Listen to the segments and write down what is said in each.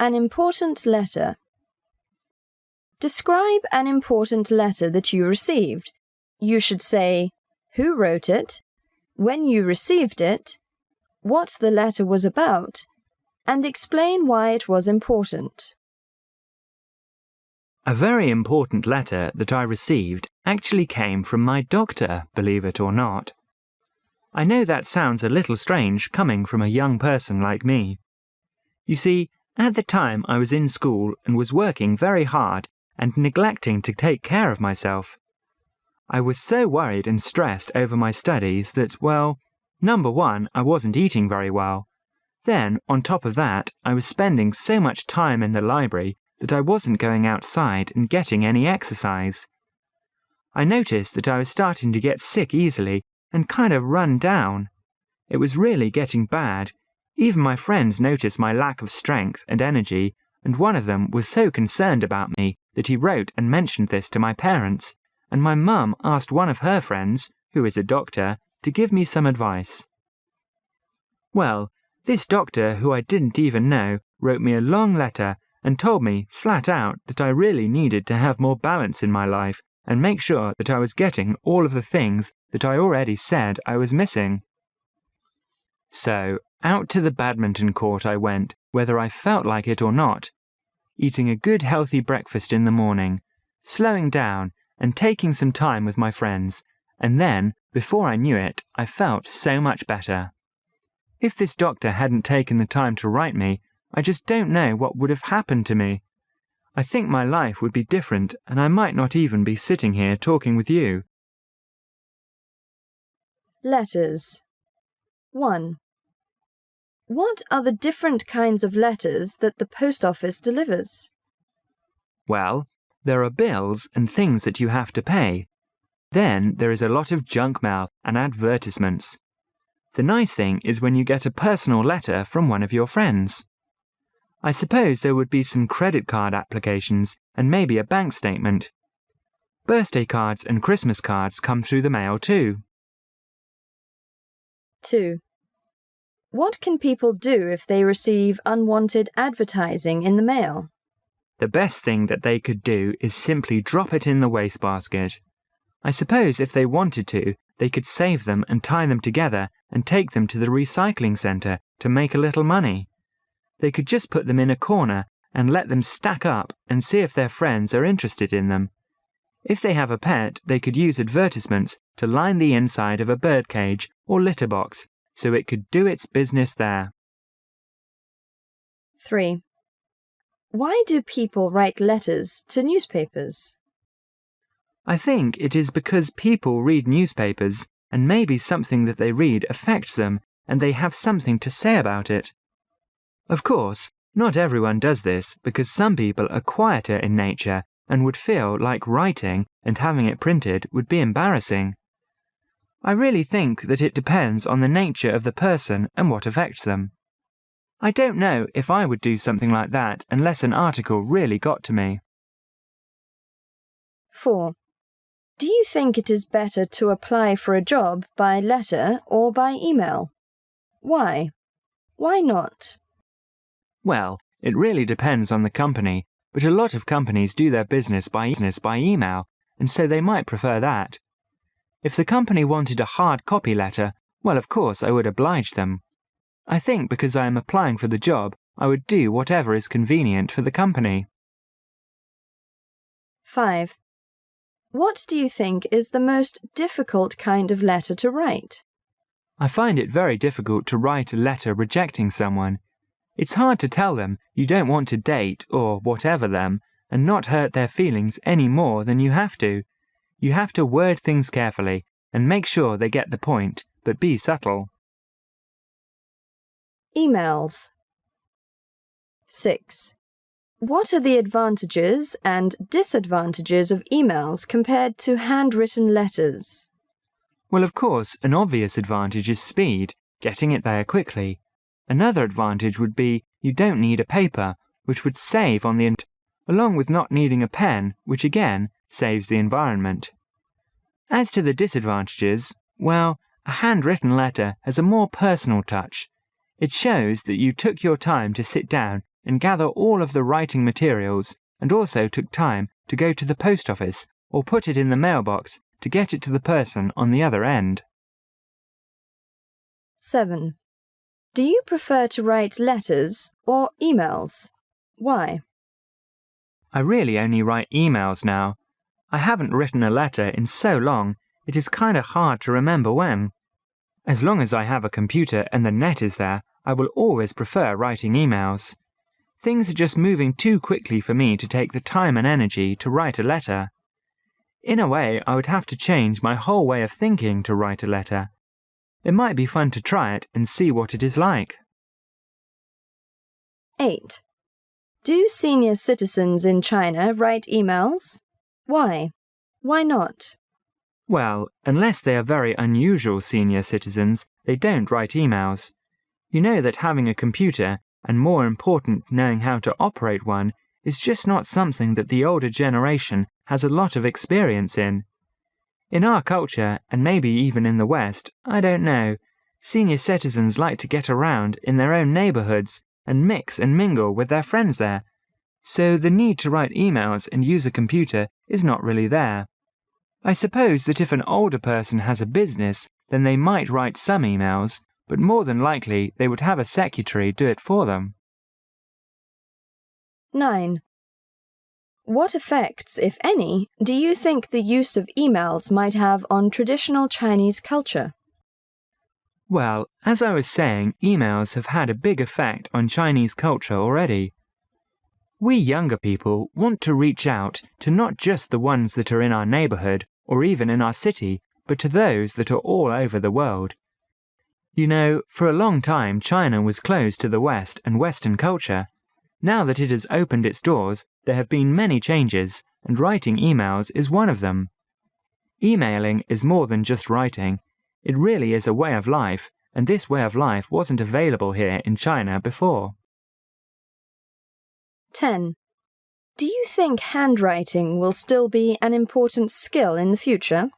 An important letter. Describe an important letter that you received. You should say who wrote it, when you received it, what the letter was about, and explain why it was important. A very important letter that I received actually came from my doctor, believe it or not. I know that sounds a little strange coming from a young person like me. You see, at the time I was in school and was working very hard and neglecting to take care of myself. I was so worried and stressed over my studies that, well, number one, I wasn't eating very well. Then, on top of that, I was spending so much time in the library that I wasn't going outside and getting any exercise. I noticed that I was starting to get sick easily and kind of run down. It was really getting bad. Even my friends noticed my lack of strength and energy, and one of them was so concerned about me that he wrote and mentioned this to my parents, and my mum asked one of her friends, who is a doctor, to give me some advice. Well, this doctor, who I didn't even know, wrote me a long letter and told me flat out that I really needed to have more balance in my life and make sure that I was getting all of the things that I already said I was missing. So, out to the badminton court I went, whether I felt like it or not, eating a good healthy breakfast in the morning, slowing down and taking some time with my friends, and then, before I knew it, I felt so much better. If this doctor hadn't taken the time to write me, I just don't know what would have happened to me. I think my life would be different and I might not even be sitting here talking with you. Letters. 1. What are the different kinds of letters that the post office delivers? Well, there are bills and things that you have to pay. Then there is a lot of junk mail and advertisements. The nice thing is when you get a personal letter from one of your friends. I suppose there would be some credit card applications and maybe a bank statement. Birthday cards and Christmas cards come through the mail too. 2. What can people do if they receive unwanted advertising in the mail? The best thing that they could do is simply drop it in the wastebasket. I suppose if they wanted to, they could save them and tie them together and take them to the recycling centre to make a little money. They could just put them in a corner and let them stack up and see if their friends are interested in them. If they have a pet, they could use advertisements to line the inside of a birdcage or litter box so it could do its business there. 3. Why do people write letters to newspapers? I think it is because people read newspapers and maybe something that they read affects them and they have something to say about it. Of course, not everyone does this because some people are quieter in nature and would feel like writing and having it printed would be embarrassing. I really think that it depends on the nature of the person and what affects them. I don't know if I would do something like that unless an article really got to me. 4. Do you think it is better to apply for a job by letter or by email? Why? Why not? Well, it really depends on the company, but a lot of companies do their business by email, and so they might prefer that. If the company wanted a hard copy letter, well, of course I would oblige them. I think because I am applying for the job, I would do whatever is convenient for the company. 5. What do you think is the most difficult kind of letter to write? I find it very difficult to write a letter rejecting someone. It's hard to tell them you don't want to date or whatever them and not hurt their feelings any more than you have to. You have to word things carefully and make sure they get the point, but be subtle. Emails. 6. What are the advantages and disadvantages of emails compared to handwritten letters? Well, of course, an obvious advantage is speed, getting it there quickly. Another advantage would be you don't need a paper, which would save on the along with not needing a pen, which again saves the environment. As to the disadvantages, well, a handwritten letter has a more personal touch. It shows that you took your time to sit down and gather all of the writing materials, and also took time to go to the post office or put it in the mailbox to get it to the person on the other end. 7. Do you prefer to write letters or emails? Why? I really only write emails now. I haven't written a letter in so long, it is kind of hard to remember when. As long as I have a computer and the net is there, I will always prefer writing emails. Things are just moving too quickly for me to take the time and energy to write a letter. In a way, I would have to change my whole way of thinking to write a letter. It might be fun to try it and see what it is like. 8. Do senior citizens in China write emails? Why? Why not? Well, unless they are very unusual senior citizens, they don't write emails. You know that having a computer, and more important, knowing how to operate one, is just not something that the older generation has a lot of experience in. In our culture, and maybe even in the West, I don't know, senior citizens like to get around in their own neighborhoods and mix and mingle with their friends there. So the need to write emails and use a computer is not really there. I suppose that if an older person has a business, then they might write some emails, but more than likely they would have a secretary do it for them. 9. What effects, if any, do you think the use of emails might have on traditional Chinese culture? Well, as I was saying, emails have had a big effect on Chinese culture already. We younger people want to reach out to not just the ones that are in our neighborhood or even in our city, but to those that are all over the world. You know, for a long time China was closed to the West and Western culture. Now that it has opened its doors, there have been many changes, and writing emails is one of them. Emailing is more than just writing. It really is a way of life, and this way of life wasn't available here in China before. 10. Do you think handwriting will still be an important skill in the future?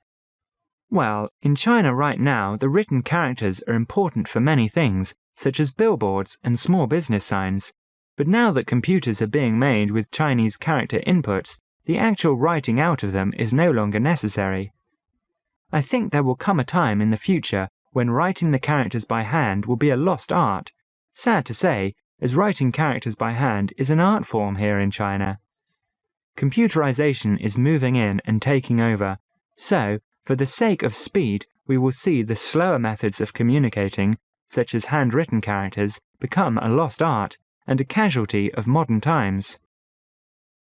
Well, in China right now, the written characters are important for many things, such as billboards and small business signs. But now that computers are being made with Chinese character inputs, the actual writing out of them is no longer necessary. I think there will come a time in the future when writing the characters by hand will be a lost art. Sad to say, as writing characters by hand is an art form here in China. Computerization is moving in and taking over, so, for the sake of speed, we will see the slower methods of communicating, such as handwritten characters, become a lost art and a casualty of modern times.